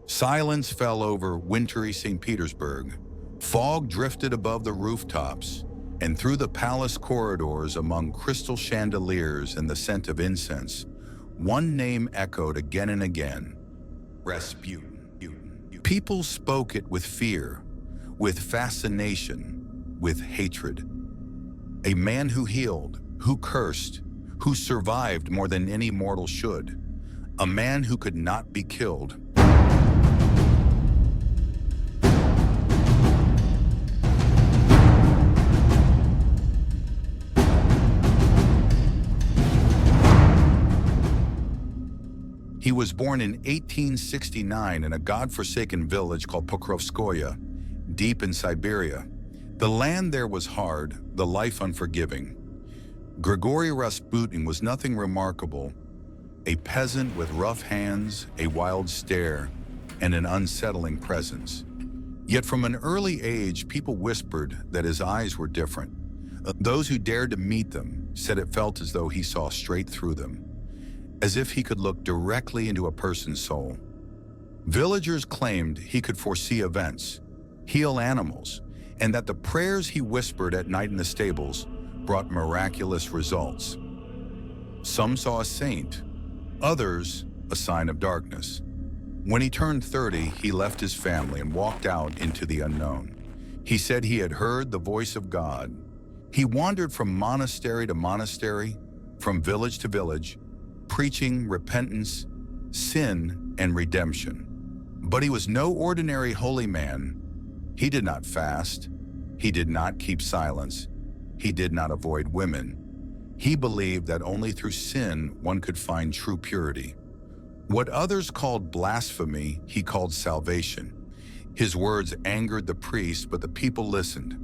Silence fell over wintry St. Petersburg. Fog drifted above the rooftops, and through the palace corridors among crystal chandeliers and the scent of incense, one name echoed again and again: Rasputin. People spoke it with fear, with fascination, with hatred. A man who healed, who cursed, who survived more than any mortal should. A man who could not be killed. He was born in 1869 in a godforsaken village called Pokrovskoye, deep in Siberia. The land there was hard, the life unforgiving. Grigori Rasputin was nothing remarkable, a peasant with rough hands, a wild stare, and an unsettling presence. Yet from an early age, people whispered that his eyes were different. Those who dared to meet them said it felt as though he saw straight through them, as if he could look directly into a person's soul. Villagers claimed he could foresee events, heal animals, and that the prayers he whispered at night in the stables brought miraculous results. Some saw a saint, others a sign of darkness. When he turned 30, he left his family and walked out into the unknown. He said he had heard the voice of God. He wandered from monastery to monastery, from village to village, preaching repentance, sin, and redemption. But he was no ordinary holy man. He did not fast. He did not keep silence. He did not avoid women. He believed that only through sin one could find true purity. What others called blasphemy, he called salvation. His words angered the priests, but the people listened.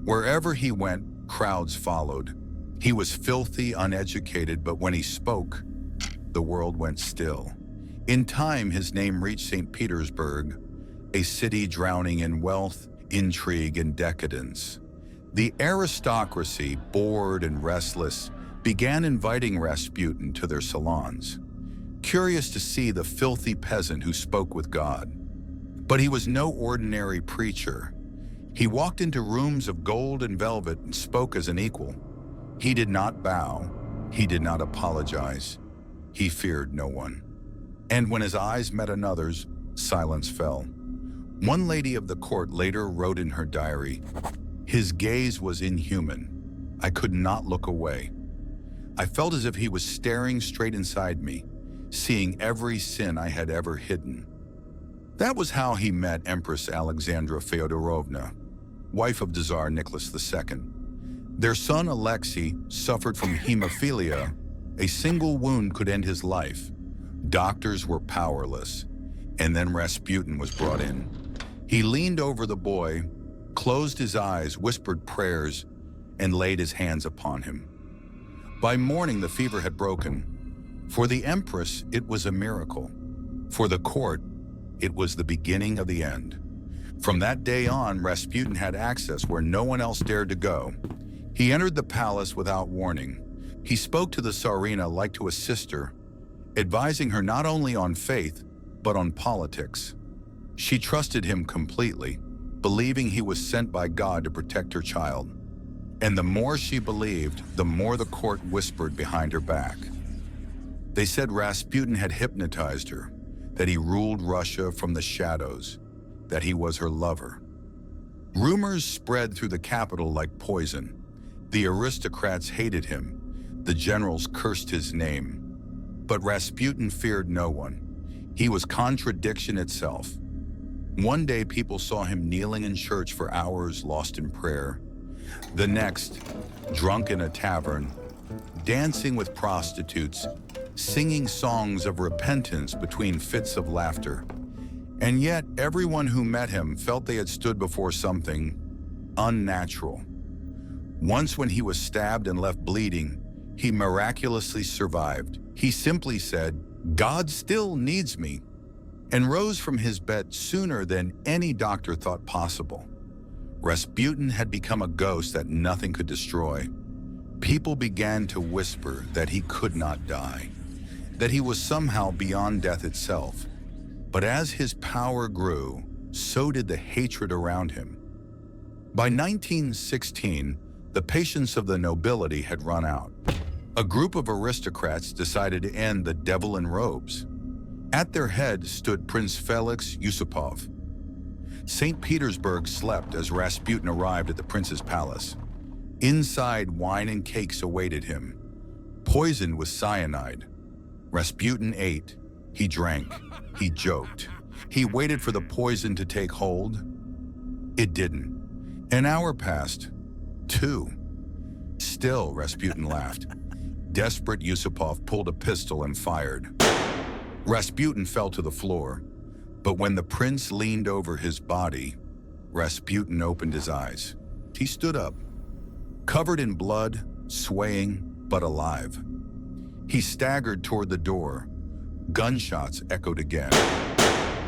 Wherever he went, crowds followed. He was filthy, uneducated, but when he spoke, the world went still. In time, his name reached Saint Petersburg, a city drowning in wealth, intrigue, and decadence. The aristocracy, bored and restless, began inviting Rasputin to their salons, curious to see the filthy peasant who spoke with God. But he was no ordinary preacher. He walked into rooms of gold and velvet and spoke as an equal. He did not bow. He did not apologize. He feared no one. And when his eyes met another's, silence fell. One lady of the court later wrote in her diary, "His gaze was inhuman. I could not look away. I felt as if he was staring straight inside me, seeing every sin I had ever hidden." That was how he met Empress Alexandra Feodorovna, wife of Tsar Nicholas II. Their son Alexei suffered from hemophilia. A single wound could end his life. Doctors were powerless. And then Rasputin was brought in. He leaned over the boy, closed his eyes, whispered prayers, and laid his hands upon him. By morning, the fever had broken. For the empress, it was a miracle. For the court, it was the beginning of the end. From that day on, Rasputin had access where no one else dared to go. He entered the palace without warning. He spoke to the Tsarina like to a sister, advising her not only on faith, but on politics. She trusted him completely, believing he was sent by God to protect her child. And the more she believed, the more the court whispered behind her back. They said Rasputin had hypnotized her, that he ruled Russia from the shadows, that he was her lover. Rumors spread through the capital like poison. The aristocrats hated him. The generals cursed his name. But Rasputin feared no one. He was contradiction itself. One day, people saw him kneeling in church for hours, lost in prayer. The next, drunk in a tavern, dancing with prostitutes, singing songs of repentance between fits of laughter. And yet, everyone who met him felt they had stood before something unnatural. Once when he was stabbed and left bleeding, he miraculously survived. He simply said, "God still needs me," and rose from his bed sooner than any doctor thought possible. Rasputin had become a ghost that nothing could destroy. People began to whisper that he could not die, that he was somehow beyond death itself. But as his power grew, so did the hatred around him. By 1916, the patience of the nobility had run out. A group of aristocrats decided to end the devil in robes. At their head stood Prince Felix Yusupov. Saint Petersburg slept as Rasputin arrived at the prince's palace. Inside, wine and cakes awaited him, poisoned with cyanide. Rasputin ate, he drank, he joked. He waited for the poison to take hold. It didn't. An hour passed. 2. Still, Rasputin laughed. Desperate, Yusupov pulled a pistol and fired. Rasputin fell to the floor, but when the prince leaned over his body, Rasputin opened his eyes. He stood up, covered in blood, swaying, but alive. He staggered toward the door. Gunshots echoed again.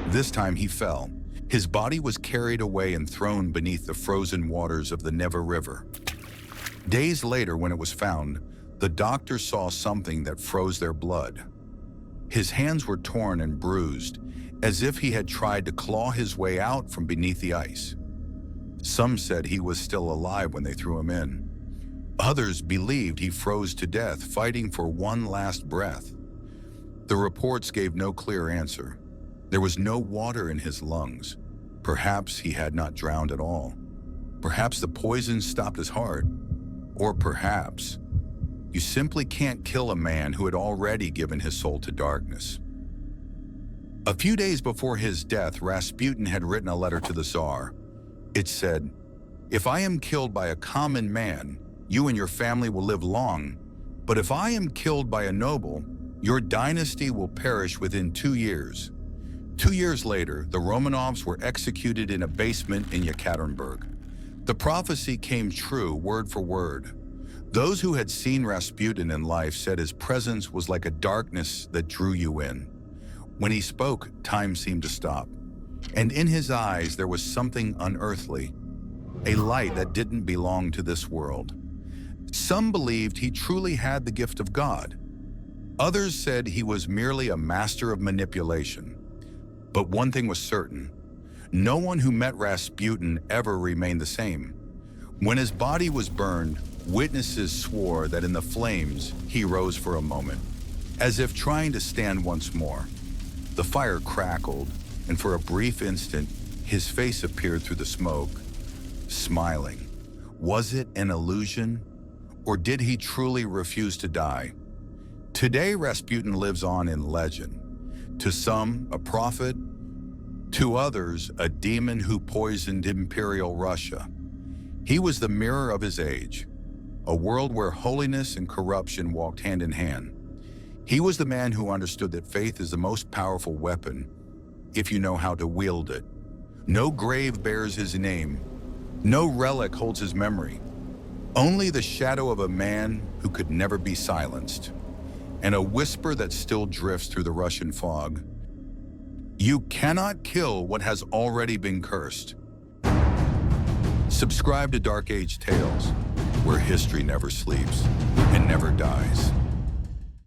This time he fell. His body was carried away and thrown beneath the frozen waters of the Neva River. Days later, when it was found, the doctors saw something that froze their blood. His hands were torn and bruised, as if he had tried to claw his way out from beneath the ice. Some said he was still alive when they threw him in. Others believed he froze to death, fighting for one last breath. The reports gave no clear answer. There was no water in his lungs. Perhaps he had not drowned at all. Perhaps the poison stopped his heart. Or perhaps you simply can't kill a man who had already given his soul to darkness. A few days before his death, Rasputin had written a letter to the Tsar. It said, "If I am killed by a common man, you and your family will live long. But if I am killed by a noble, your dynasty will perish within 2 years." 2 years later, the Romanovs were executed in a basement in Yekaterinburg. The prophecy came true, word for word. Those who had seen Rasputin in life said his presence was like a darkness that drew you in. When he spoke, time seemed to stop. And in his eyes, there was something unearthly, a light that didn't belong to this world. Some believed he truly had the gift of God. Others said he was merely a master of manipulation. But one thing was certain: no one who met Rasputin ever remained the same. When his body was burned, witnesses swore that in the flames he rose for a moment, as if trying to stand once more. The fire crackled, and for a brief instant, his face appeared through the smoke, smiling. Was it an illusion, or did he truly refuse to die? Today, Rasputin lives on in legend. To some, a prophet. To others, a demon who poisoned Imperial Russia. He was the mirror of his age, a world where holiness and corruption walked hand in hand. He was the man who understood that faith is the most powerful weapon, if you know how to wield it. No grave bears his name. No relic holds his memory. Only the shadow of a man who could never be silenced, and a whisper that still drifts through the Russian fog. You cannot kill what has already been cursed. Subscribe to Dark Age Tales, where history never sleeps and never dies.